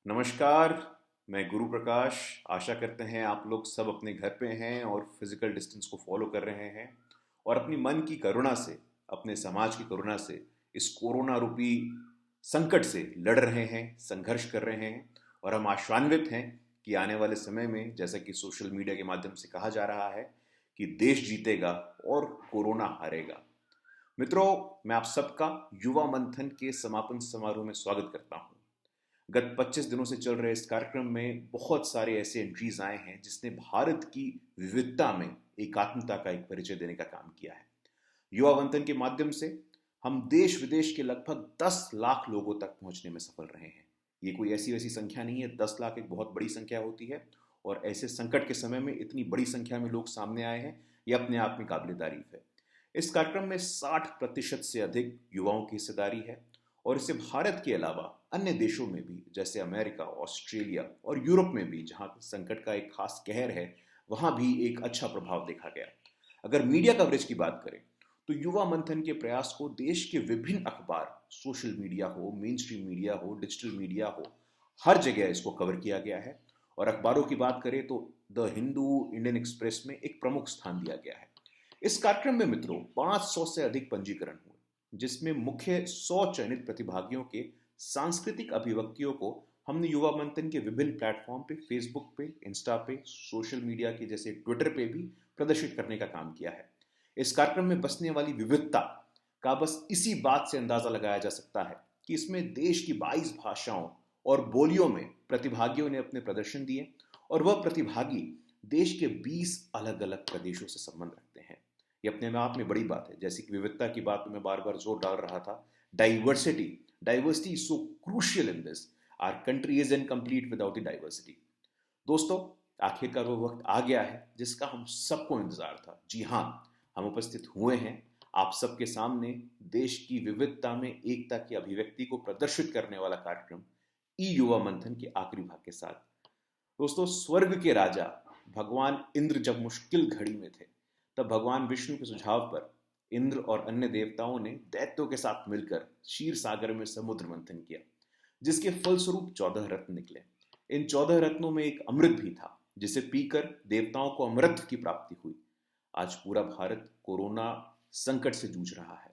नमस्कार। मैं गुरु प्रकाश। आशा करते हैं आप लोग सब अपने घर पे हैं और फिजिकल डिस्टेंस को फॉलो कर रहे हैं और अपनी मन की करुणा से, अपने समाज की करुणा से इस कोरोना रूपी संकट से लड़ रहे हैं, संघर्ष कर रहे हैं। और हम आशान्वित हैं कि आने वाले समय में, जैसा कि सोशल मीडिया के माध्यम से कहा जा रहा है, कि देश जीतेगा और कोरोना हारेगा। मित्रों, मैं आप सबका युवा मंथन के समापन समारोह में स्वागत करता हूं। गत 25 दिनों से चल रहे इस कार्यक्रम में बहुत सारे ऐसे एंट्रीज आए हैं जिसने भारत की विविधता में एकात्मता का एक परिचय देने का काम किया है। युवा मंथन के माध्यम से हम देश विदेश के लगभग 10 लाख लोगों तक पहुंचने में सफल रहे हैं। ये कोई ऐसी वैसी संख्या नहीं है, 10 लाख एक बहुत बड़ी संख्या होती है और ऐसे संकट के समय में इतनी बड़ी संख्या में लोग सामने आए हैं, ये अपने आप में काबिल तारीफ है। इस कार्यक्रम में 60% से अधिक युवाओं की हिस्सेदारी है और इसे भारत के अलावा अन्य देशों में भी, जैसे अमेरिका, ऑस्ट्रेलिया और यूरोप में भी, जहां संकट का एक खास कहर है, वहां भी एक अच्छा प्रभाव देखा गया। अगर मीडिया कवरेज की बात करें तो युवा मंथन के प्रयास को देश के विभिन्न अखबार, सोशल मीडिया हो, मेन स्ट्रीम मीडिया हो, डिजिटल मीडिया हो, हर जगह इसको कवर किया गया है। और अखबारों की बात करें तो द हिंदू, इंडियन एक्सप्रेस में एक प्रमुख स्थान दिया गया है। इस कार्यक्रम में मित्रों 500 से अधिक पंजीकरण हुए, जिसमें मुख्य 100 चयनित प्रतिभागियों के सांस्कृतिक अभिव्यक्तियों को हमने युवा मंथन के विभिन्न प्लेटफॉर्म पे, फेसबुक पे, इंस्टा पे, सोशल मीडिया के जैसे ट्विटर पे भी प्रदर्शित करने का काम किया है। इस कार्यक्रम में बसने वाली विविधता का बस इसी बात से अंदाजा लगाया जा सकता है कि इसमें देश की 22 भाषाओं और बोलियों में प्रतिभागियों ने अपने प्रदर्शन दिए और वह प्रतिभागी देश के 20 अलग अलग प्रदेशों से संबंध रखते हैं। ये अपने में आप में बड़ी बात है। जैसे कि विविधता की बात में बार बार जोर डाल रहा था, diversity is so crucial in this. Our country is incomplete without the diversity. दोस्तों, आखिरकार वो वक्त आ गया है जिसका हम सबको इंतजार था। जी हाँ, हम उपस्थित हुए हैं आप सबके सामने देश की विविधता में एकता की अभिव्यक्ति को प्रदर्शित करने वाला कार्यक्रम ई युवा मंथन के आखिरी भाग के साथ। दोस्तों, स्वर्ग के राजा भगवान इंद्र जब मुश्किल घड़ी में थे, तब भगवान विष्णु के सुझाव पर इंद्र और अन्य देवताओं ने दैत्यों के साथ मिलकर क्षीर सागर में समुद्र मंथन किया, जिसके फलस्वरूप 14 रत्न निकले। इन 14 रत्नों में एक अमृत भी था, जिसे पीकर देवताओं को अमृत की प्राप्ति हुई। आज पूरा भारत कोरोना संकट से जूझ रहा है।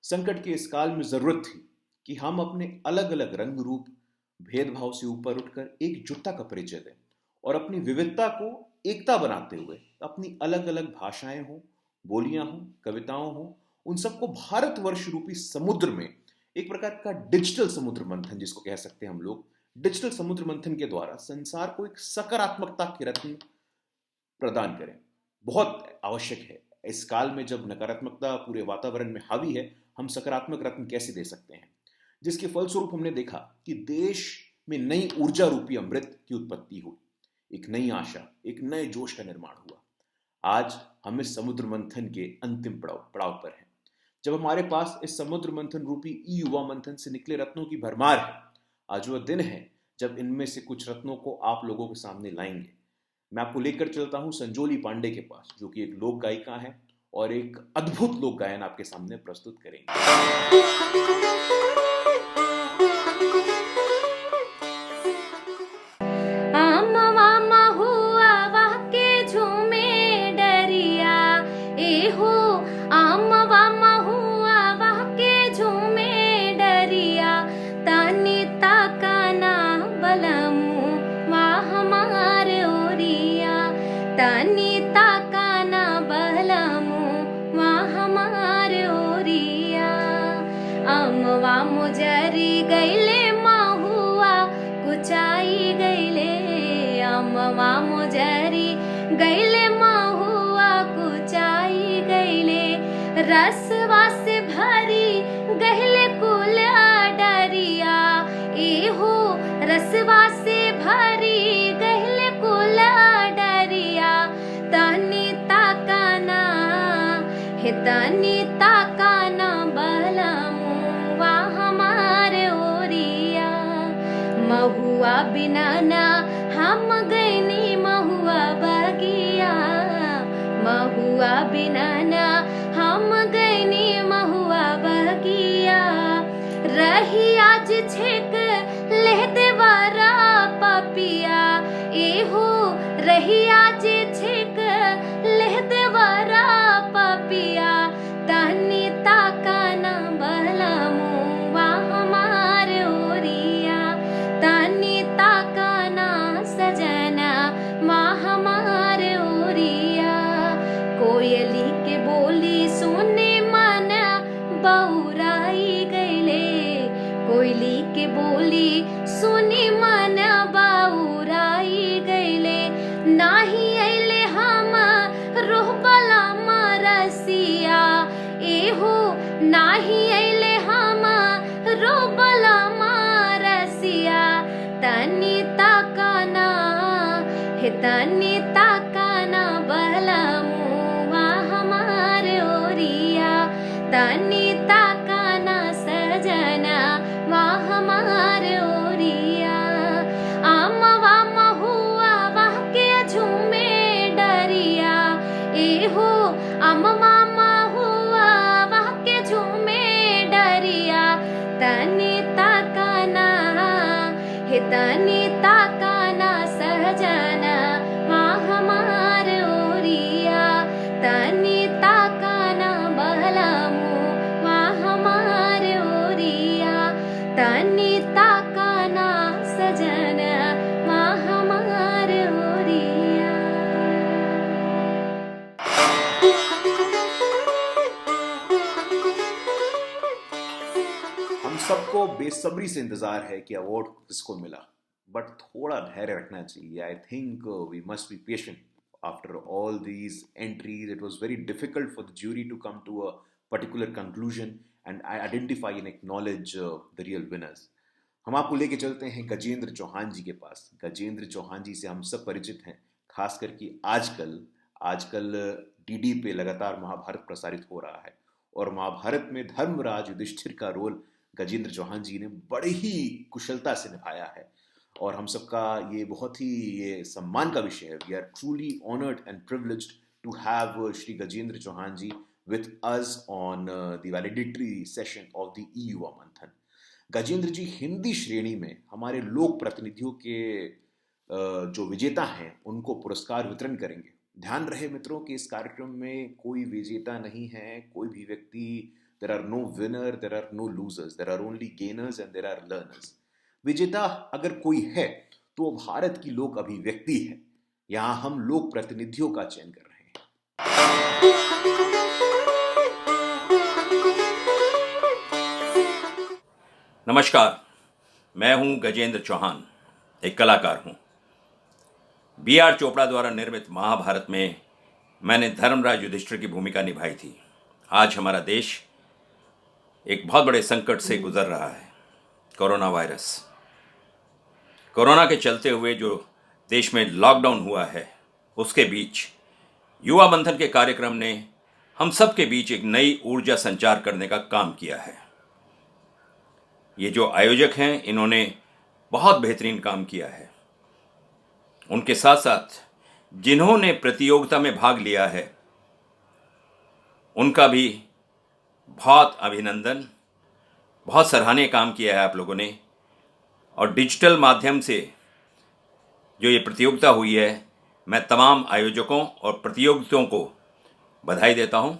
संकट के इस काल में जरूरत थी कि हम अपने अलग अलग रंग रूप, भेदभाव से ऊपर उठकर एकजुटता का परिचय दें और अपनी विविधता को एकता बनाते हुए अपनी अलग अलग भाषाएं हो, बोलियां हो, कविताओं हो, उन सबको भारतवर्ष रूपी समुद्र में एक प्रकार का डिजिटल समुद्र मंथन, जिसको कह सकते हैं हम लोग, डिजिटल समुद्र मंथन के द्वारा संसार को एक सकारात्मकता के रत्न प्रदान करें। बहुत आवश्यक है इस काल में, जब नकारात्मकता पूरे वातावरण में हावी है, हम सकारात्मक रत्न कैसे दे सकते हैं, जिसके फलस्वरूप हमने देखा कि देश में नई ऊर्जा रूपी अमृत की उत्पत्ति हुई, एक नई आशा, एक नए जोश का निर्माण हुआ। आज हम इस समुद्र मंथन के अंतिम पड़ाव पर हैं, जब हमारे पास इस समुद्र मंथन रूपी ई युवा मंथन से निकले रत्नों की भरमार है। आज वह दिन है जब इनमें से कुछ रत्नों को आप लोगों के सामने लाएंगे। मैं आपको लेकर चलता हूं संजोली पांडे के पास, जो कि एक लोक गायिका है और एक अद्भुत लोक गायन आपके सामने प्रस्तुत करेंगे। मुजरी गैले महुआ कुचाई गैले, अमवा मुजरी गैले महुआ कुचाई गैले, रसवा से भरी गैले कुल डरिया, एहो रसवा से भरी गैले कुल डरिया, तनी ताकाना हे तनी ताकाना महुआ बिना ना हम गईनी महुआ बगिया, महुआ बिना ना हम गईनी महुआ बगिया, रही आज छेक लेते वारा रहिया जे छिक लेह देवरा पपिया तनी ताका ना बलमुआ हमार ओरिया तनी ताका ना सजना माँ हमार ओरिया कोयली के बोली सुने मन बौराई गईले कोयली के बोली सुनी मन बौराई गईले नाही अइले हम रोहबला मरसिया एहो नाही अइले हम रोहबला मरसिया तनी ताकाना हे तनी ताकाना बलमुआ हमार ओरिया तनी ताकाना सजना वा हमार ओरिया आमवा महुआ वाह के झूमे डरिया एहो अमवा महुआ वाह के झूमे डरिया तनी ताकाना हे तनी ताकाना सहजना वा हमार ओरिया तनी ताकाना बलमु वा हमार ओरिया तनी ताकाना सजना वा हमार ओरिया। हम सबको बेसब्री से इंतजार है कि अवार्ड किसको मिला, बट थोड़ा धैर्य रखना चाहिए. I think we must be patient. After all these entries, it was very difficult for the jury to come to a particular conclusion and identify and acknowledge the real winners. हम आपको लेके चलते हैं गजेंद्र चौहान जी के पास. गजेंद्र चौहान जी से हम सब परिचित हैं, खासकर कि आजकल डीडी पे लगातार महाभारत प्रसारित हो रहा है और महाभारत में धर्मराज युधिष्ठिर का रोल गजेंद्र चौहान जी ने बड़े ही कुशलता से निभाया है और हम सबका ये बहुत ही ये सम्मान का विषय है. We are truly honoured and privileged to have Shri Gajendra Chauhan ji with us on the valedictory session of the e Yuva Manthan. Gajendra जी हिंदी श्रेणी में हमारे लोक प्रतिनिधियों के जो विजेता हैं उनको पुरस्कार वितरण करेंगे. ध्यान रहे मित्रों कि इस कार्यक्रम में कोई विजेता नहीं है, कोई भी व्यक्ति. There are no winner, there are no losers, there are only gainers and there are learners. विजेता अगर कोई है तो भारत की लोक अभिव्यक्ति है. यहां हम लोक प्रतिनिधियों का चयन कर रहे हैं. नमस्कार, मैं हूं गजेंद्र चौहान, एक कलाकार हूं. B.R. चोपड़ा द्वारा निर्मित महाभारत में मैंने धर्मराज युधिष्ठिर की भूमिका निभाई थी. आज हमारा देश एक बहुत बड़े संकट से गुजर रहा है, कोरोना वायरस. कोरोना के चलते हुए जो देश में लॉकडाउन हुआ है, उसके बीच युवा मंथन के कार्यक्रम ने हम सब के बीच एक नई ऊर्जा संचार करने का काम किया है. ये जो आयोजक हैं, इन्होंने बहुत बेहतरीन काम किया है. उनके साथ साथ जिन्होंने प्रतियोगिता में भाग लिया है, उनका भी बहुत अभिनंदन. बहुत सराहनीय काम किया है आप लोगों ने. और डिजिटल माध्यम से जो ये प्रतियोगिता हुई है, मैं तमाम आयोजकों और प्रतियोगियों को बधाई देता हूं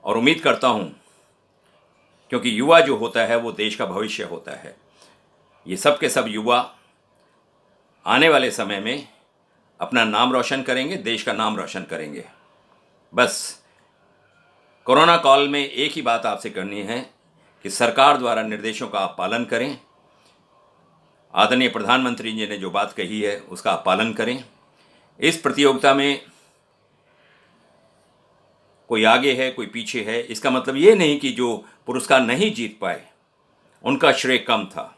और उम्मीद करता हूं, क्योंकि युवा जो होता है वो देश का भविष्य होता है. ये सब के सब युवा आने वाले समय में अपना नाम रोशन करेंगे, देश का नाम रोशन करेंगे. बस कोरोना काल में एक ही बात आपसे करनी है कि सरकार द्वारा निर्देशों का आप पालन करें. आदरणीय प्रधानमंत्री जी ने जो बात कही है उसका आप पालन करें. इस प्रतियोगिता में कोई आगे है, कोई पीछे है, इसका मतलब ये नहीं कि जो पुरस्कार नहीं जीत पाए उनका श्रेय कम था.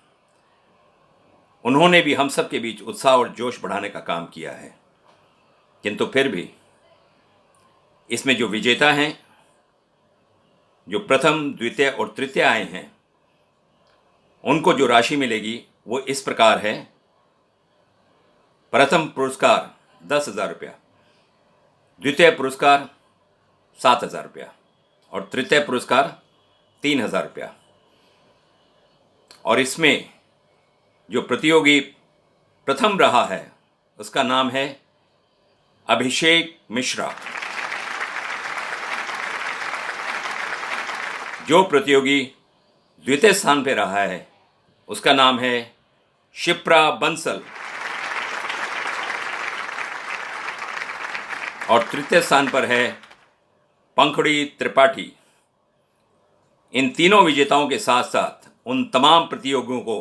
उन्होंने भी हम सब के बीच उत्साह और जोश बढ़ाने का काम किया है. किंतु फिर भी इसमें जो विजेता हैं, जो प्रथम, द्वितीय और तृतीय आए हैं, उनको जो राशि मिलेगी वो इस प्रकार है. प्रथम पुरस्कार 10,000 रुपया, द्वितीय पुरस्कार 7,000 रुपया और तृतीय पुरस्कार 3,000 रुपया. और इसमें जो प्रतियोगी प्रथम रहा है उसका नाम है अभिषेक मिश्रा। जो प्रतियोगी द्वितीय स्थान पे रहा है उसका नाम है शिप्रा बंसल और तृतीय स्थान पर है पंखुड़ी त्रिपाठी। इन तीनों विजेताओं के साथ साथ उन तमाम प्रतियोगियों को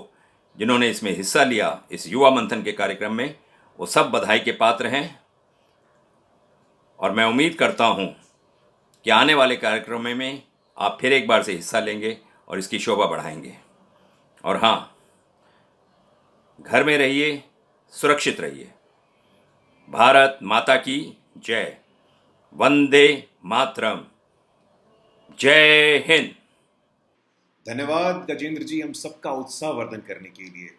जिन्होंने इसमें हिस्सा लिया इस युवा मंथन के कार्यक्रम में, वो सब बधाई के पात्र हैं और मैं उम्मीद करता हूं कि आने वाले कार्यक्रम में आप फिर एक बार से हिस्सा लेंगे और इसकी शोभा बढ़ाएंगे। और हाँ, घर में रहिए, सुरक्षित रहिए। भारत माता की जय। वंदे मातरम। जय हिंद। धन्यवाद गजेंद्र जी, हम सबका उत्साह वर्धन करने के लिए।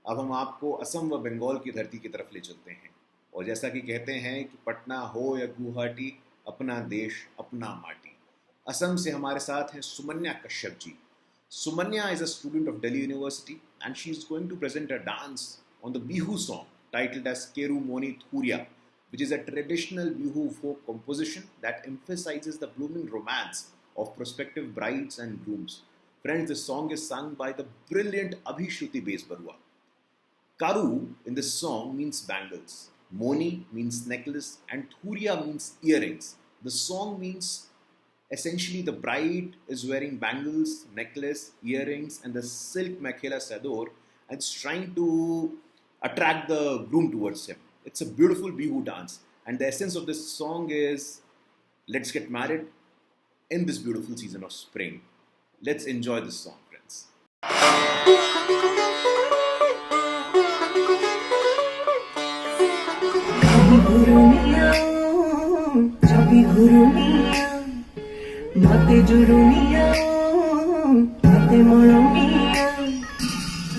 अब हम आपको असम व बंगाल की धरती की तरफ ले चलते हैं और जैसा कि कहते हैं कि पटना हो या गुवाहाटी, अपना देश अपना माटी। असम से हमारे साथ हैं सुमन्या Kashyap ji. सुमन्या is a student of Delhi University and she is going to present a dance on the Bihu song titled as Keru Moni Thuria, which is a traditional Bihu folk composition that emphasizes the blooming romance of prospective brides and grooms. Friends, this song is sung by the brilliant Abhishruti Besbarua. Karu in this song means bangles, Moni means necklace, and Thuria means earrings. The song means essentially the bride is wearing bangles, necklace, earrings, and the silk mekhela sador, and it's trying to attract the groom towards him. It's a beautiful Bihu dance, and the essence of this song is let's get married in this beautiful season of spring. Let's enjoy this song, friends. mate jurumiya mate molomiya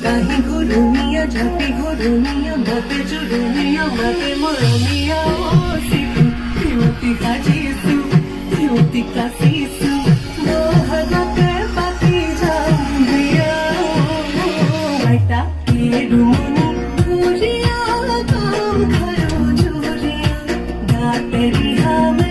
kahi gurumiya jhapi gurumiya mate jurumiya mate molomiya situ yuti ka jisu yuti ka sisu dohagate pati jambiya aita kerumoni thuriya kam kharo juriya ga teri hame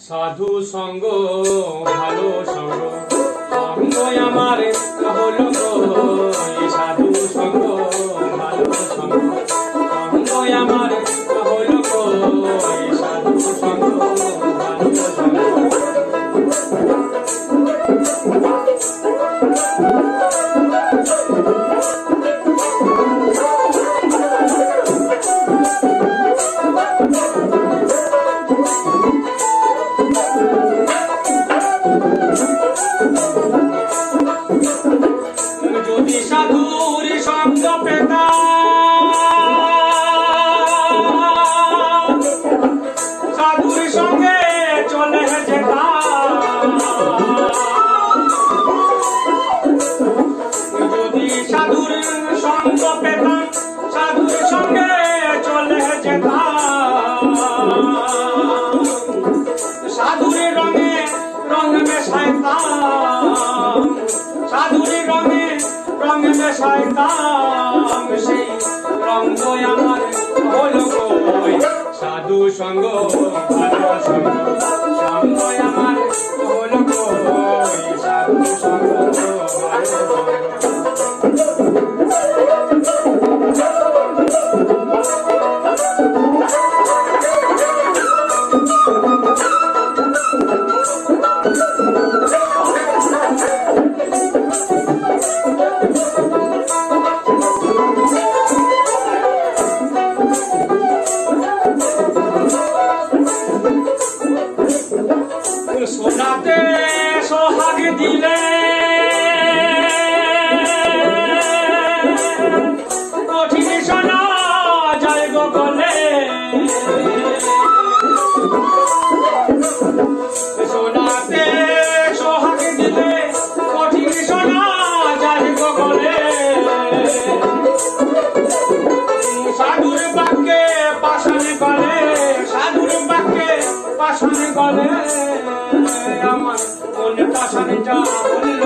সাধু সঙ্গ ভালো সঙ্গ সঙ্গ আমার হলো গো সাধু সঙ্গ ভালো সঙ্গ সঙ্গ আমার হলো গো সাধু সঙ্গ ভালো সঙ্গ সাধু সঙ্গ ভালো সঙ্গ সঙ্গ আমার হলো গো সাধু সঙ্গ ভালো সঙ্গ সোনাতে সোহাগ দিলে কঠিন সোনা যায় গো গলে সোনাতে সোহাগ দিলে কঠিন সোনা যায় গো গলে সাধুর বাক্যে পাশানে গলে সাধুর বাক্যে পাশানে গলে আমার মন পাশানে যা বলল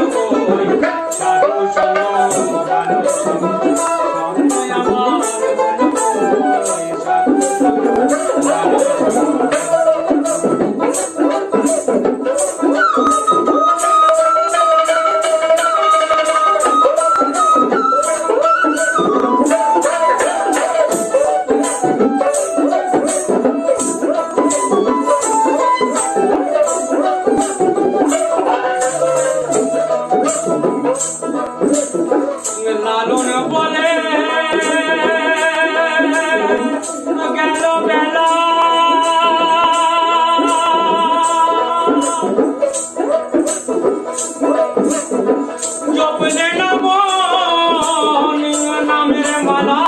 কই সাধু সঙ্গ ভালো সঙ্গ সঙ্গ আমার বলল কই সাধু সঙ্গ ভালো সঙ্গ লালন বলে গেল বেলা জপলে নাম নামের মালা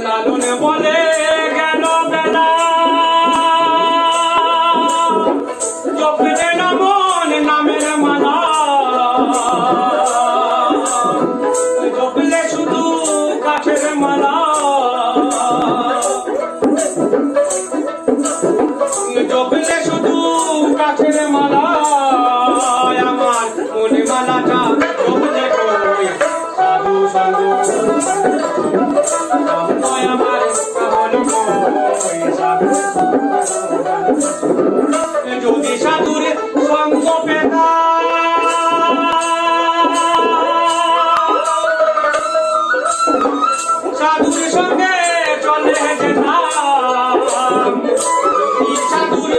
লালন বলে গেল বেলা জপলে নাম নামের মালা জপলে শুধু কাঠের মালা জপলে শুধু কাঠের মালা আমার মনে মালাটা জপলে কই সাধু সঙ্গ আমার হলো কই সাধু যদি সাধুর সঙ্গ পেতাম সাধুর সঙ্গে চলে যেতাম যদি সাধুর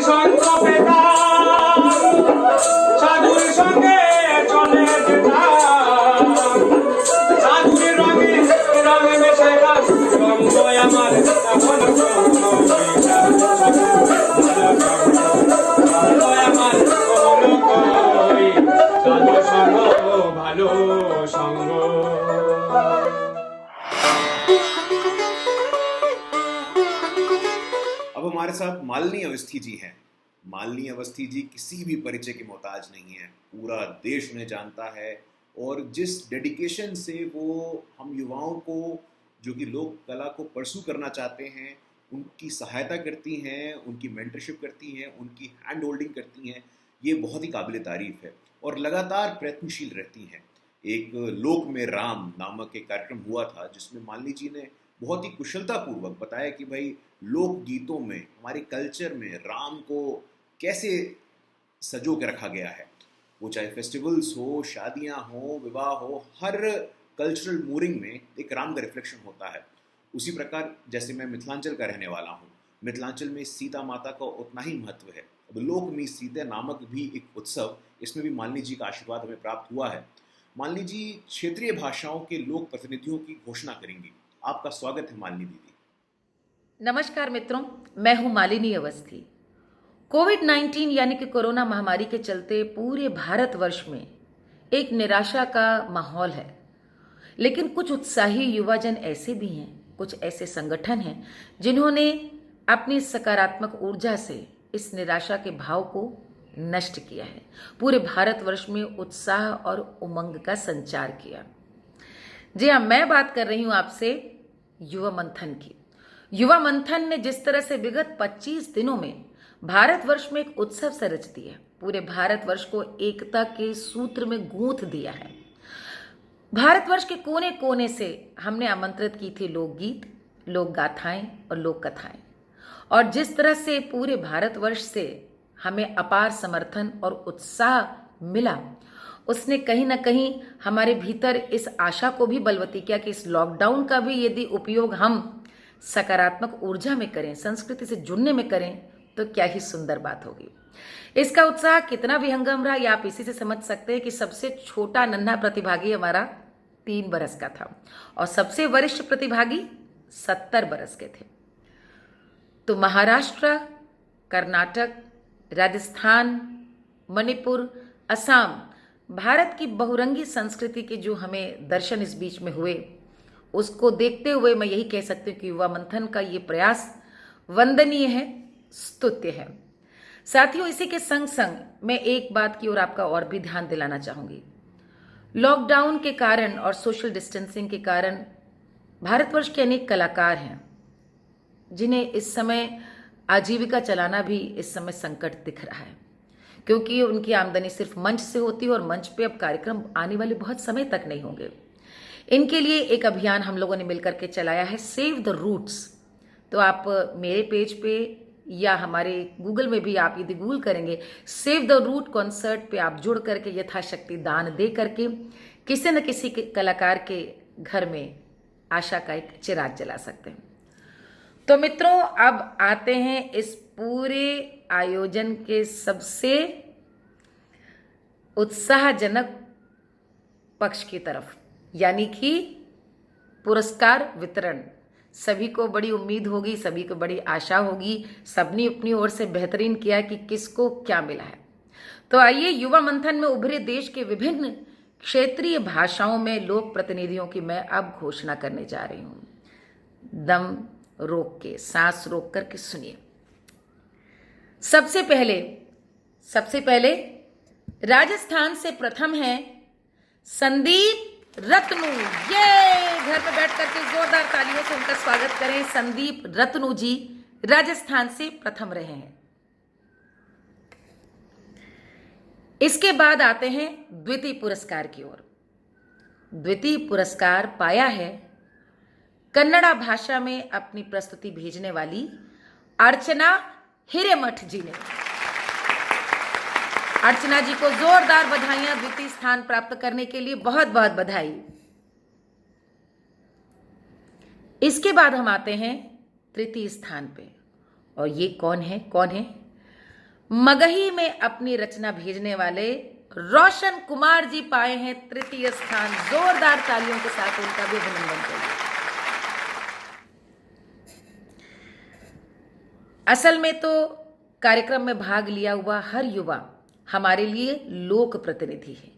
সঙ্গ পেতাম সাধুর সঙ্গে চলে যেতাম সাধুর রঙে রঙে মেশে গাছ সঙ্গ আমার এখন ভালো সঙ্গ अब हमारे साथ मालिनी अवस्थी जी हैं। मालिनी अवस्थी जी किसी भी परिचय के मोहताज नहीं है, पूरा देश उन्हें जानता है और जिस डेडिकेशन से वो हम युवाओं को जो कि लोक कला को परसू करना चाहते हैं उनकी सहायता करती हैं, उनकी मेंटरशिप करती हैं, उनकी हैंड होल्डिंग करती हैं, ये बहुत ही काबिल तारीफ है और लगातार प्रयत्नशील रहती हैं। एक लोक में राम नामक एक कार्यक्रम हुआ था जिसमें मालिनी जी ने बहुत ही कुशलतापूर्वक बताया कि भाई लोक गीतों में हमारे कल्चर में राम को कैसे सजो के रखा गया है। वो चाहे फेस्टिवल्स हो, शादियां हो, विवाह हो, हर कल्चरल मूरिंग में एक राम का रिफ्लेक्शन होता है। उसी प्रकार जैसे मैं मिथिलांचल का रहने वाला हूँ, मिथिलांचल में सीता माता का उतना ही महत्व है। अब लोक में सीता नामक भी एक उत्सव, इसमें भी मालिनी जी का आशीर्वाद हमें प्राप्त हुआ है। मालिनी जी क्षेत्रीय भाषाओं के लोक प्रतिनिधियों की घोषणा करेंगी। आपका स्वागत है मालिनी दीदी। नमस्कार मित्रों, मैं हूं मालिनी अवस्थी। कोविड-19 यानी कि कोरोना महामारी के चलते पूरे भारतवर्ष में एक निराशा का माहौल है, लेकिन कुछ उत्साही युवाजन ऐसे भी हैं, कुछ ऐसे संगठन हैं जिन्होंने अपनी सकारात्मक ऊर्जा से इस निराशा के भाव को नष्ट किया है, पूरे भारतवर्ष में उत्साह और उमंग का संचार किया। जी हाँ, मैं बात कर रही हूँ आपसे युवा मंथन की। युवा मंथन ने जिस तरह से विगत 25 दिनों में भारतवर्ष में एक उत्सव से रच दिया, पूरे भारतवर्ष को एकता के सूत्र में गूंथ दिया है। भारतवर्ष के कोने कोने से हमने आमंत्रित की थी लोकगीत, लोक गाथाएं और लोक कथाएं, और जिस तरह से पूरे भारतवर्ष से हमें अपार समर्थन और उत्साह मिला, उसने कहीं ना कहीं हमारे भीतर इस आशा को भी बलवती किया कि इस लॉकडाउन का भी यदि उपयोग हम सकारात्मक ऊर्जा में करें, संस्कृति से जुड़ने में करें, तो क्या ही सुंदर बात होगी। इसका उत्साह कितना विहंगम रहा, या आप इसी से समझ सकते हैं कि सबसे छोटा नन्हा प्रतिभागी हमारा 3 बरस का था और सबसे वरिष्ठ प्रतिभागी 70 बरस के थे। तो महाराष्ट्र, कर्नाटक, राजस्थान, मणिपुर, असम, भारत की बहुरंगी संस्कृति के जो हमें दर्शन इस बीच में हुए, उसको देखते हुए मैं यही कह सकती हूँ कि युवा मंथन का ये प्रयास वंदनीय है, स्तुत्य है। साथियों, इसी के संग संग मैं एक बात की ओर आपका और भी ध्यान दिलाना चाहूंगी। लॉकडाउन के कारण और सोशल डिस्टेंसिंग के कारण भारतवर्ष के अनेक कलाकार हैं जिन्हें इस समय आजीविका चलाना भी इस समय संकट दिख रहा है, क्योंकि उनकी आमदनी सिर्फ मंच से होती है और मंच पे अब कार्यक्रम आने वाले बहुत समय तक नहीं होंगे। इनके लिए एक अभियान हम लोगों ने मिलकर के चलाया है, सेव द रूट्स। तो आप मेरे पेज पे या हमारे गूगल में भी आप यदि गूगल करेंगे सेव द रूट कॉन्सर्ट पे आप जुड़ करके यथाशक्ति दान दे करके किसी न किसी के कलाकार के घर में आशा का एक चिराग जला सकते हैं। तो मित्रों, अब आते हैं इस पूरे आयोजन के सबसे उत्साहजनक पक्ष की तरफ, यानी कि पुरस्कार वितरण। सभी को बड़ी उम्मीद होगी, सभी को बड़ी आशा होगी, सबने अपनी ओर से बेहतरीन किया कि किसको क्या मिला है। तो आइए, युवा मंथन में उभरे देश के विभिन्न क्षेत्रीय भाषाओं में लोक प्रतिनिधियों की मैं अब घोषणा करने जा रही हूं। दम रोक के, सांस रोक करके सुनिए। सबसे पहले राजस्थान से प्रथम है संदीप रत्नू। ये घर पे बैठ करके जोरदार तालियों से उनका स्वागत करें। संदीप रत्नू जी राजस्थान से प्रथम रहे हैं। इसके बाद आते हैं द्वितीय पुरस्कार की ओर। द्वितीय पुरस्कार पाया है कन्नड़ा भाषा में अपनी प्रस्तुति भेजने वाली अर्चना हिरेमठ जी ने। अर्चना जी को जोरदार बधाइयां, द्वितीय स्थान प्राप्त करने के लिए बहुत बहुत बधाई। इसके बाद हम आते हैं तृतीय स्थान पे, और ये कौन है? मगही में अपनी रचना भेजने वाले रोशन कुमार जी पाए हैं तृतीय स्थान। जोरदार तालियों के साथ उनका भी अभिनंदन करिए। असल में तो कार्यक्रम में भाग लिया हुआ हर युवा हमारे लिए लोक प्रतिनिधि है।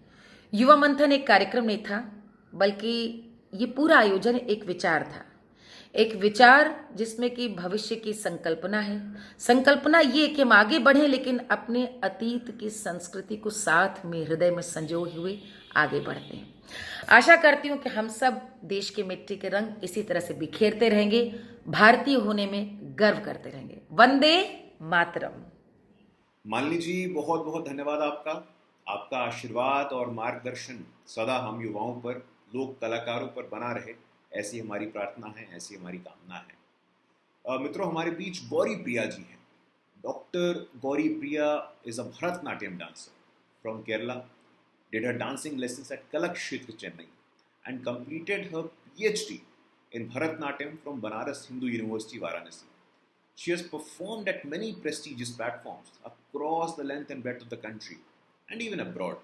युवा मंथन एक कार्यक्रम नहीं था, बल्कि ये पूरा आयोजन एक विचार था। एक विचार जिसमें कि भविष्य की संकल्पना है। संकल्पना ये कि हम आगे बढ़ें, लेकिन अपने अतीत की संस्कृति को साथ में हृदय में संजोए हुए आगे बढ़ते हैं। आशा करती हूँ कि हम सब देश की मिट्टी के रंग इसी तरह से बिखेरते रहेंगे, भारतीय होने में गर्व करते रहेंगे। वंदे मातरम। मालिनी जी, बहुत बहुत धन्यवाद आपका आशीर्वाद और मार्गदर्शन सदा हम युवाओं पर, लोक कलाकारों पर बना रहे, ऐसी हमारी प्रार्थना है, ऐसी हमारी कामना है। मित्रों, हमारे बीच गौरी प्रिया जी हैं। Doctor Gauri Priya is a Bharatanatyam dancer from Kerala, did her dancing lessons at Kalakshetra, Chennai, and completed her PhD in Bharatnatyam from Banaras Hindu University, Varanasi. She has performed at many prestigious platforms across the length and breadth of the country and even abroad.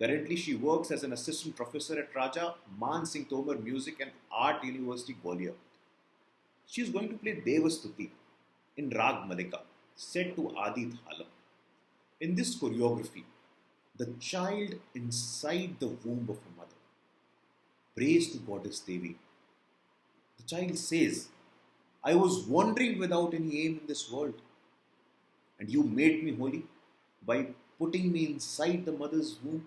Currently, she works as an assistant professor at Raja Man Singh Tomar Music and Art University, Gwalior. She is going to play Devastuti in Rag Madhika, set to Adi Thalam. In this choreography, the child inside the womb of a mother prays to Goddess Devi. The child says, I was wandering without any aim in this world, and you made me holy by putting me inside the mother's womb.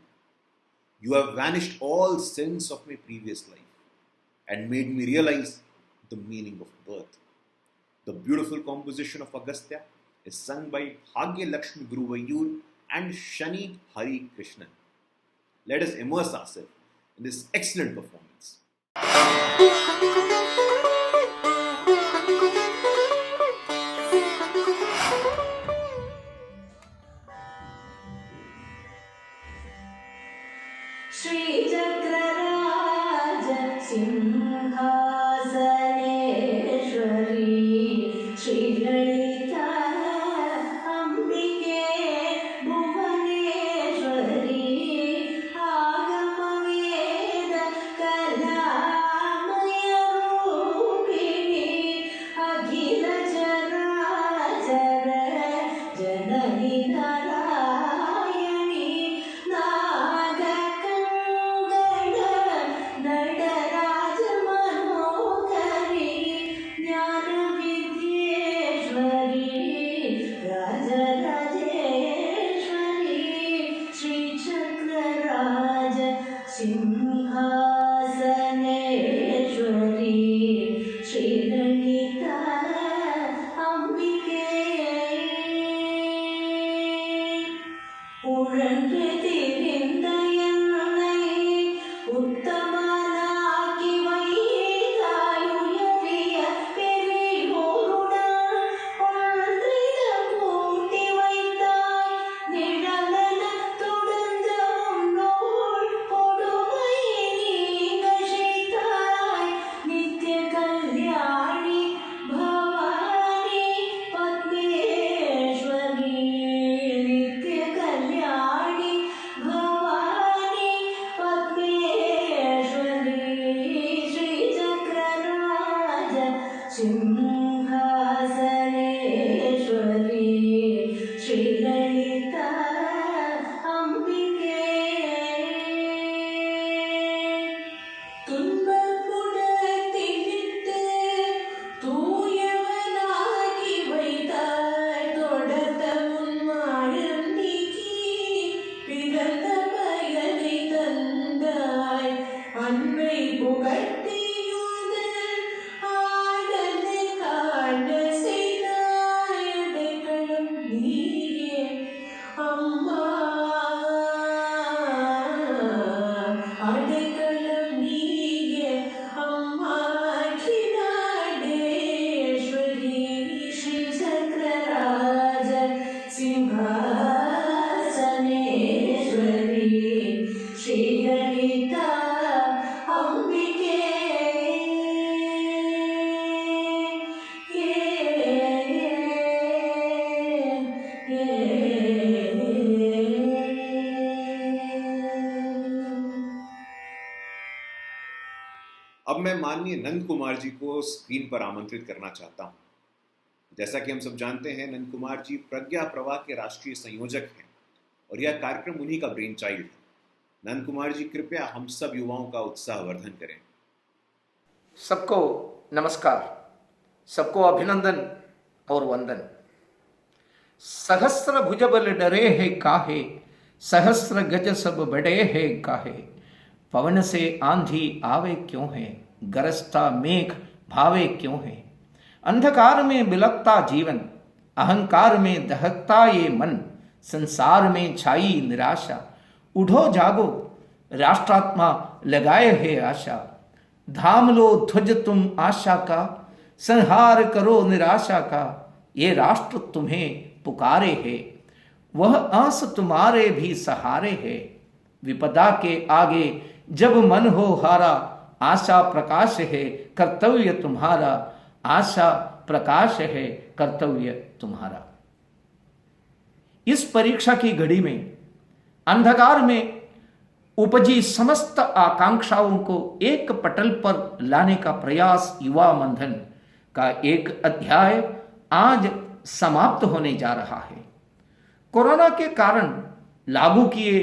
You have vanished all sins of my previous life and made me realize the meaning of birth. The beautiful composition of Agastya is sung by Bhagya Lakshmi Guruvayur and Shani Hari Krishnan. Let us immerse ourselves in this excellent performance. Shri Chakraraja Simhasaneshwari Shri Lalita Ambike Bhuvaneshwari Agamaveda Kalamaya Rupini Akhila Chara मैं माननीय नंद कुमार जी को screen पर आमंत्रित करना चाहता हूं। जैसा कि हम सब जानते हैं, नंद कुमार जी प्रज्ञा प्रवाह के राष्ट्रीय संयोजक हैं और यह कार्यक्रम उन्हीं का ब्रेन चाइल्ड है। नंद कुमार जी, कृपया हम सब युवाओं का उत्साहवर्धन करें। सबको नमस्कार, सबको अभिनंदन और वंदन। सहस्र भुज बल डरे है काहे, सहस्र गज सब बड़े है काहे। पवन से आंधी आवे क्यों है, गरजता मेघ भावे क्यों है। अंधकार में बिलकता जीवन, अहंकार में दहकता ये मन। संसार में छाई निराशा, उठो जागो राष्ट्रात्मा लगाए है आशा। धाम लो ध्वज तुम आशा का, संहार करो निराशा का। ये राष्ट्र तुम्हें पुकारे है, वह आस तुम्हारे भी सहारे है। विपदा के आगे जब मन हो हारा, आशा प्रकाश है कर्तव्य तुम्हारा। आशा प्रकाश है कर्तव्य तुम्हारा। इस परीक्षा की घड़ी में अंधकार में उपजी समस्त आकांक्षाओं को एक पटल पर लाने का प्रयास युवा मंथन का एक अध्याय आज समाप्त होने जा रहा है। कोरोना के कारण लागू किए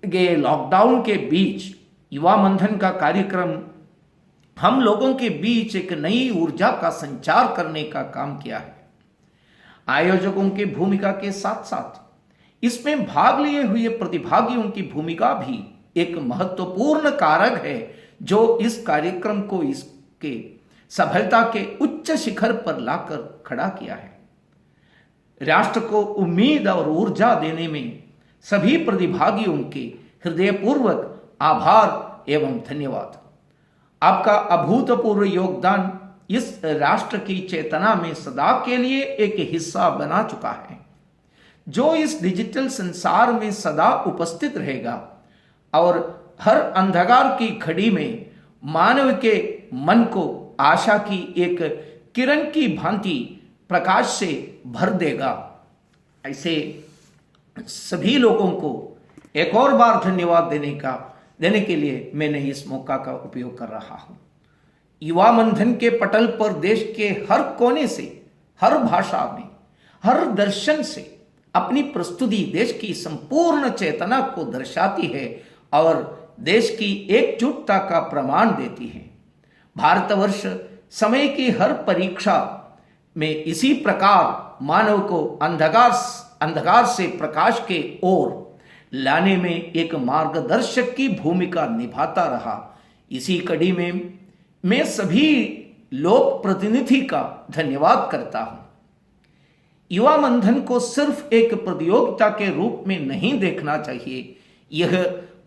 गए लॉकडाउन के बीच युवा मंथन का कार्यक्रम हम लोगों के बीच एक नई ऊर्जा का संचार करने का काम किया है। आयोजकों की भूमिका के साथ साथ इसमें भाग लिए हुए प्रतिभागियों की भूमिका भी एक महत्वपूर्ण कारक है, जो इस कार्यक्रम को इसके सफलता के उच्च शिखर पर लाकर खड़ा किया है। राष्ट्र को उम्मीद और ऊर्जा देने में सभी प्रतिभागियों के हृदयपूर्वक आभार एवं धन्यवाद। आपका अभूतपूर्व योगदान इस राष्ट्र की चेतना में सदा के लिए एक हिस्सा बना चुका है, जो इस डिजिटल संसार में सदा उपस्थित रहेगा और हर अंधकार की घड़ी में मानव के मन को आशा की एक किरण की भांति प्रकाश से भर देगा। ऐसे सभी लोगों को एक और बार धन्यवाद देने के लिए मैंने इस मौका का उपयोग कर रहा हूं। युवा मंथन के पटल पर देश के हर कोने से, हर भाषा में, हर दर्शन से अपनी प्रस्तुति देश की संपूर्ण चेतना को दर्शाती है और देश की एकजुटता का प्रमाण देती है। भारतवर्ष समय की हर परीक्षा में इसी प्रकार मानव को अंधकार से प्रकाश के ओर लाने में एक मार्गदर्शक की भूमिका निभाता रहा। इसी कड़ी में मैं सभी लोक प्रतिनिधि का धन्यवाद करता हूं। युवा मंथन को सिर्फ एक प्रतियोगिता के रूप में नहीं देखना चाहिए। यह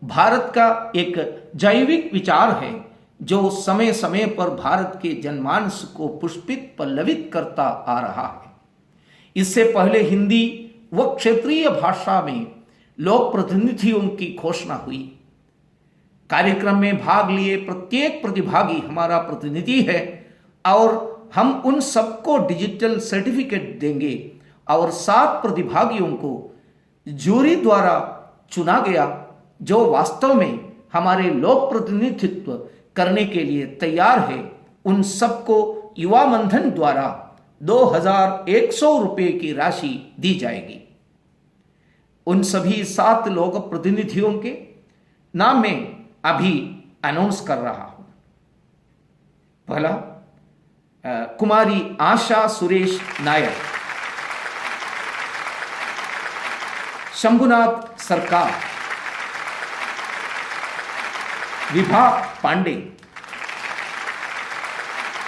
भारत का एक जैविक विचार है, जो समय समय पर भारत के जनमानस को पुष्पित पल्लवित करता आ रहा है। इससे पहले हिंदी व क्षेत्रीय भाषा में लोक प्रतिनिधियों की घोषणा हुई। कार्यक्रम में भाग लिए प्रत्येक प्रतिभागी हमारा प्रतिनिधि है और हम उन सबको डिजिटल सर्टिफिकेट देंगे और 7 प्रतिभागियों को जूरी द्वारा चुना गया, जो वास्तव में हमारे लोक प्रतिनिधित्व करने के लिए तैयार है। उन सबको युवा मंथन द्वारा 2100 रुपये की राशि दी जाएगी। उन सभी 7 लोक प्रतिनिधियों के नाम मैं अभी अनाउंस कर रहा हूं। पहला, कुमारी आशा सुरेश नायर, शंभुनाथ सरकार, विभा पांडे,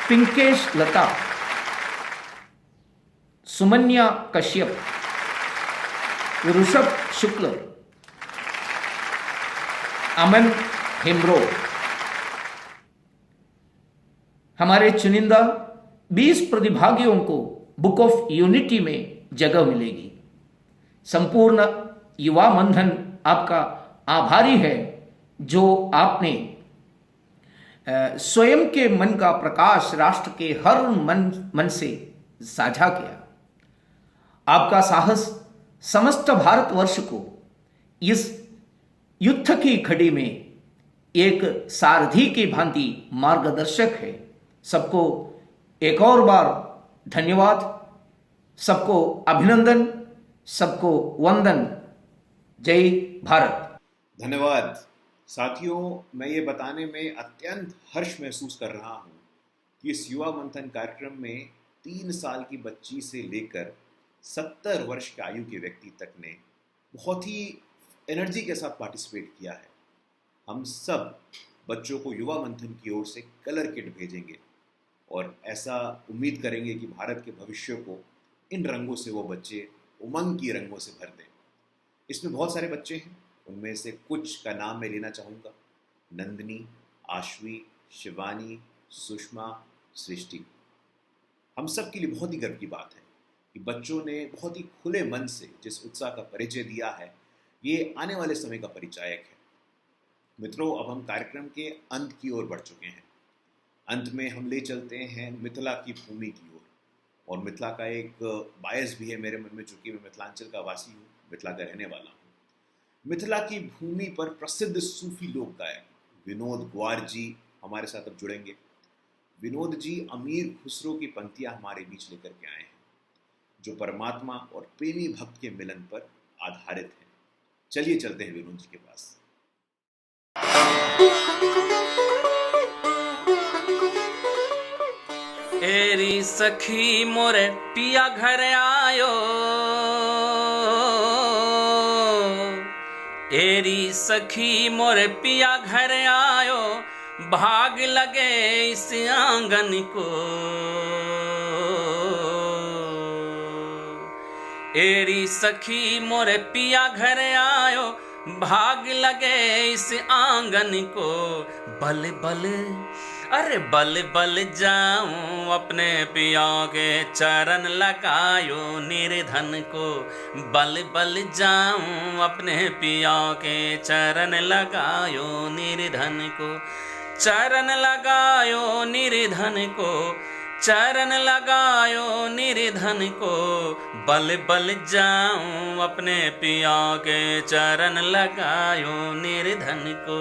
पिंकेश लता, सुमन्या कश्यप, ऋषभ शुक्ल, अमन हेम्ब्रो। हमारे चुनिंदा 20 प्रतिभागियों को बुक ऑफ यूनिटी में जगह मिलेगी। संपूर्ण युवा मंथन आपका आभारी है, जो आपने स्वयं के मन का प्रकाश राष्ट्र के हर मन से साझा किया। आपका साहस समस्त भारतवर्ष को इस युद्ध की घड़ी में एक सारथी की भांति मार्गदर्शक है। सबको एक और बार धन्यवाद, सबको अभिनंदन, सबको वंदन। जय भारत। धन्यवाद साथियों। मैं ये बताने में अत्यंत हर्ष महसूस कर रहा हूँ कि इस युवा मंथन कार्यक्रम में 3 साल की बच्ची से लेकर 70 वर्ष की आयु के व्यक्ति तक ने बहुत ही एनर्जी के साथ पार्टिसिपेट किया है। हम सब बच्चों को युवा मंथन की ओर से कलर किट भेजेंगे और ऐसा उम्मीद करेंगे कि भारत के भविष्य को इन रंगों से वो बच्चे उमंग की रंगों से भर दें। इसमें बहुत सारे बच्चे हैं, उनमें से कुछ का नाम मैं लेना चाहूँगा। नंदिनी, आश्वी, शिवानी, सुषमा, सृष्टि। हम सब के लिए बहुत ही गर्व की बात है कि बच्चों ने बहुत ही खुले मन से जिस उत्साह का परिचय दिया है, ये आने वाले समय का परिचायक है। मित्रों, अब हम कार्यक्रम के अंत की ओर बढ़ चुके हैं। अंत में हम ले चलते हैं मिथिला की भूमि की ओर, और मिथिला का एक बायस भी है मेरे मन में, चूंकि मैं मिथिलांचल का वासी हूँ, मिथिला का रहने वाला हूँ। मिथिला की भूमि पर प्रसिद्ध सूफी लोक गायक विनोद ग्वार जी हमारे साथ अब जुड़ेंगे। विनोद जी अमीर खुसरो की पंक्तियां हमारे बीच लेकर के आए हैं, जो परमात्मा और प्रेमी भक्त के मिलन पर आधारित है। चलिए चलते हैं विनोद जी के पास। एरी सखी मोरे पिया घर आयो, एरी सखी मोरे पिया घर आयो, भाग लगे इस आंगन को। एरी सखी मोरे पिया घर आयो, भाग लगे इस आंगन को। बल बल अरे बल बल जाऊं अपने पिया के चरण लगायो निर्धन को। बल बल जाऊं अपने पिया के चरण लगायो निर्धन को। चरण लगायो निर्धन को, चरण लगायो निर्धन को। बल बल जाऊं अपने पिया के चरण लगायो निर्धन को।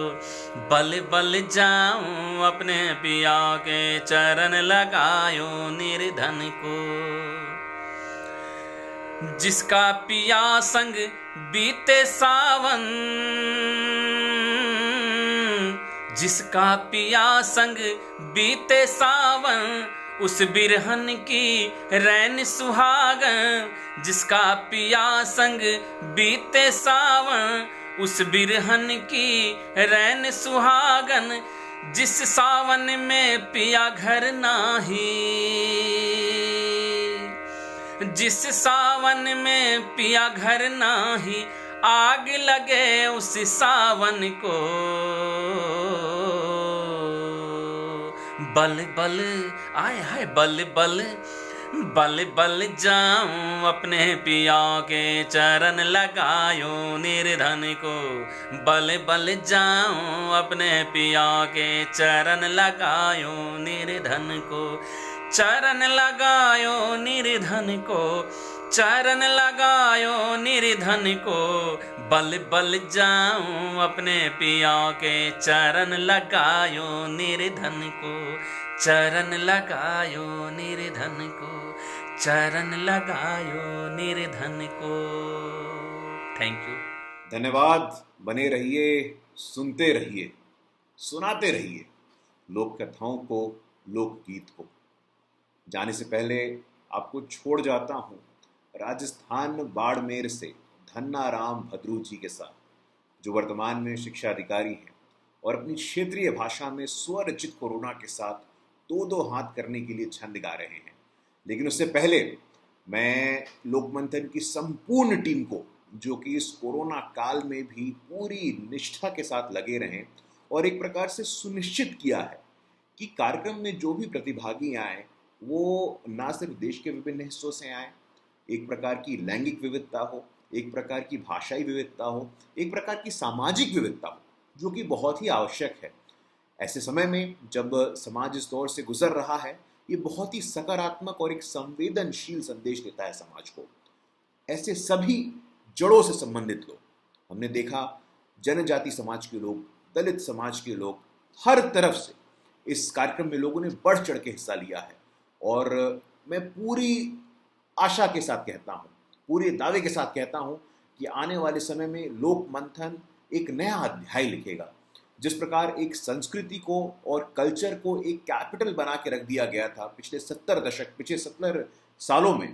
बल बल जाऊं अपने पिया के चरण लगायो निर्धन को। जिसका पिया संग बीते सावन, जिसका पिया संग बीते सावन, उस बिरहन की रैन सुहागन। जिसका पिया संग बीते सावन, उस बिरहन की रैन सुहागन। जिस सावन में पिया घर नाही, जिस सावन में पिया घर नाही, आग लगे उस सावन को। बल बल आए हाय बल बल, बल बल जाऊं अपने पिया के चरण लगायो निर्धन को। बल बल जाऊं अपने पिया के चरण लगायो निर्धन को। चरण लगायो निर्धन को, चरण लगायो निर्धन को। बल बल जाऊं अपने पिया के चरण लगायो निर्धन को। चरण लगायो निर्धन को, चरण लगायो निर्धन को। Thank you. धन्यवाद। बने रहिए, सुनते रहिए, सुनाते रहिए लोक कथाओं को, लोकगीत को। जाने से पहले आपको छोड़ जाता हूँ राजस्थान बाड़मेर से धन्नाराम भद्रू जी के साथ, जो वर्तमान में शिक्षा अधिकारी हैं और अपनी क्षेत्रीय भाषा में स्वरचित कोरोना के साथ दो दो हाथ करने के लिए छंद गा रहे हैं। लेकिन उससे पहले मैं लोकमंथन की संपूर्ण टीम को, जो कि इस कोरोना काल में भी पूरी निष्ठा के साथ लगे रहें और एक प्रकार से सुनिश्चित किया है कि कार्यक्रम में जो भी प्रतिभागी आए वो ना सिर्फ देश के विभिन्न हिस्सों से आए, एक प्रकार की लैंगिक विविधता हो, एक प्रकार की भाषाई विविधता हो, एक प्रकार की सामाजिक विविधता हो, जो कि बहुत ही आवश्यक है। ऐसे समय में जब समाज इस दौर से गुजर रहा है, ये बहुत ही सकारात्मक और एक संवेदनशील संदेश देता है समाज को। ऐसे सभी जड़ों से संबंधित लोग, हमने देखा जनजाति समाज के लोग दलित समाज के लोग, हर तरफ से इस कार्यक्रम में लोगों ने बढ़ चढ़ के हिस्सा लिया है। और मैं पूरी आशा के साथ कहता हूँ, पूरे दावे के साथ कहता हूँ कि आने वाले समय में लोक मंथन एक नया अध्याय लिखेगा। जिस प्रकार एक संस्कृति को और कल्चर को एक कैपिटल बना के रख दिया गया था पिछले 70 सालों में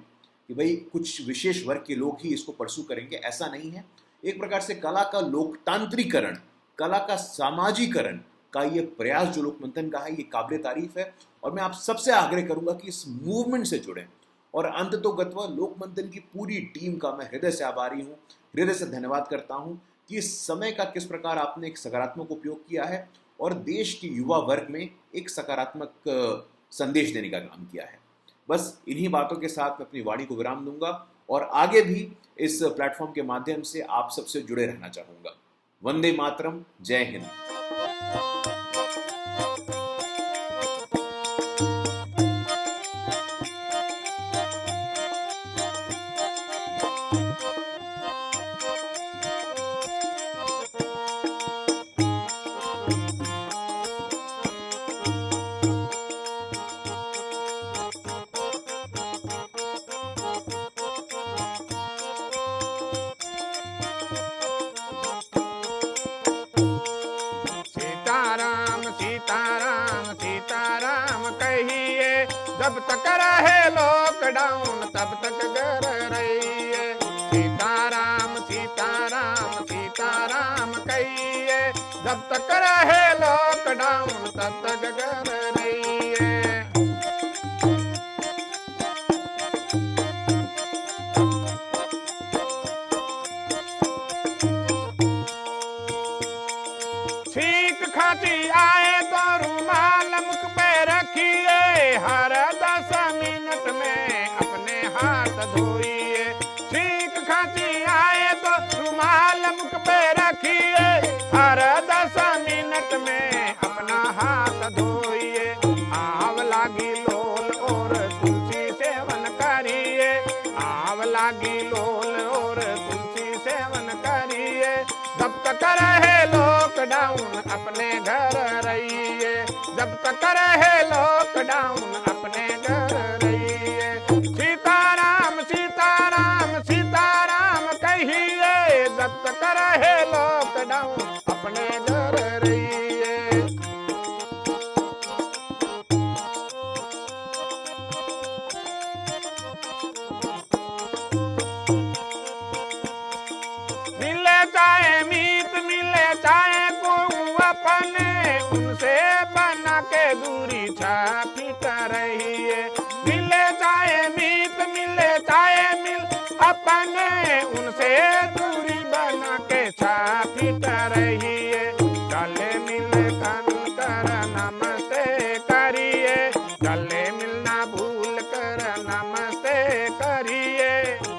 कि भाई कुछ विशेष वर्ग के लोग ही इसको परसू करेंगे, ऐसा नहीं है। एक प्रकार से कला का लोकतांत्रिकरण, कला का सामाजिकरण का ये प्रयास जो लोक मंथन का है, ये काबिल तारीफ है। और मैं आप सबसे आग्रह करूंगा कि इस मूवमेंट से जुड़ें। और अंततोगत्वा लोक मंथन की पूरी टीम का मैं हृदय से आभारी हूँ, हृदय से धन्यवाद करता हूँ कि इस समय का किस प्रकार आपने एक सकारात्मक उपयोग किया है और देश के युवा वर्ग में एक सकारात्मक संदेश देने का काम किया है। बस इन्हीं बातों के साथ मैं अपनी वाणी को विराम दूंगा और आगे भी इस प्लेटफॉर्म के माध्यम से आप सबसे जुड़े रहना चाहूंगा। वंदे मातरम, जय हिंद। जब तक रहे लॉकडाउन तब तक घर रहिए। सीताराम सीताराम सीताराम कहिए, जब तक रहे लॉकडाउन तब तक घर रहिए। छींक खांसी आए तो रुमाल मुख पे रखिए, हर 10 मिनट में अपने हाथ धोइए। छींक खांसी आए तो रुमाल मुख पे रखिए, हर 10 मिनट में अपना हाथ धोइए। आंवला गिलोल और तुलसी सेवन करिए, आंवला गिलोल और तुलसी सेवन करिए। जब तक रहे लॉकडाउन अपने घर रहिए, जब तक रहे लॉकडाउन अपने घर रहिए। सीताराम सीताराम सीताराम कहिए, जब तक रहे लॉकडाउन अपने घर रहिए। मिले चाहे मीत मिले चाहे अपने, उनसे बना के दूरी छापी कर रहिए। मिले चाहे मीत मिले चाहे मिल अपने, उनसे दूरी बना के छापी कर रहिए। गले मिल कर नमस्ते करिए, गले मिलना भूल कर नमस्ते करिए।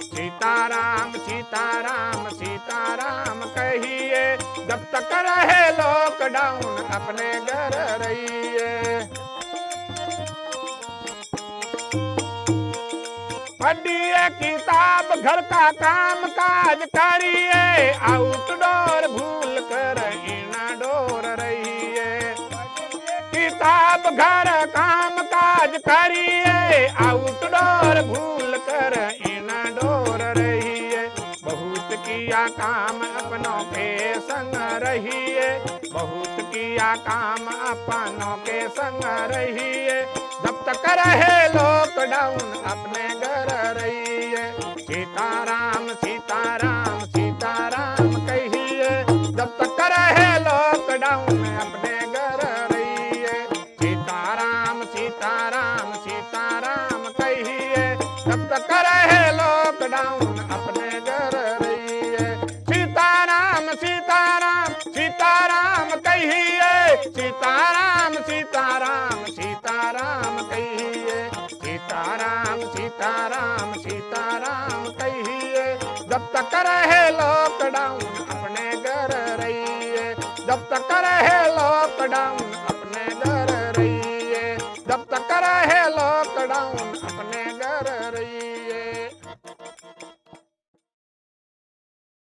सीताराम सीताराम सीताराम कहिए, जब तक रहे लॉकडाउन अपने घर रहिए। पढ़िए किताब, घर का काम काज करिए, आउटडोर भूल कर इनडोर रहिए। किताब घर काम काज करिए, आउटडोर भूल कर इनडोर रहिए। बहुत किया काम अपनों के संग रहिए, बहुत किया काम अपनों के संग रहिए। जब तक रहे लॉकडाउन अपने घर रहिए। सीताराम सीताराम सीताराम कहिए, जब तक रहे लॉकडाउन अपने घर रहिए। सीताराम सीताराम सीताराम कहिए, जब तक रहे लॉकडाउन अपने घर रहिए। सीताराम सीताराम सीताराम कहिए, सीताराम सीताराम सीताराम कहिए। सीताराम सीताराम सीताराम कहिए, जब तक रहे लॉकडाउन अपने घर रहिए। जब तक रहे लॉकडाउन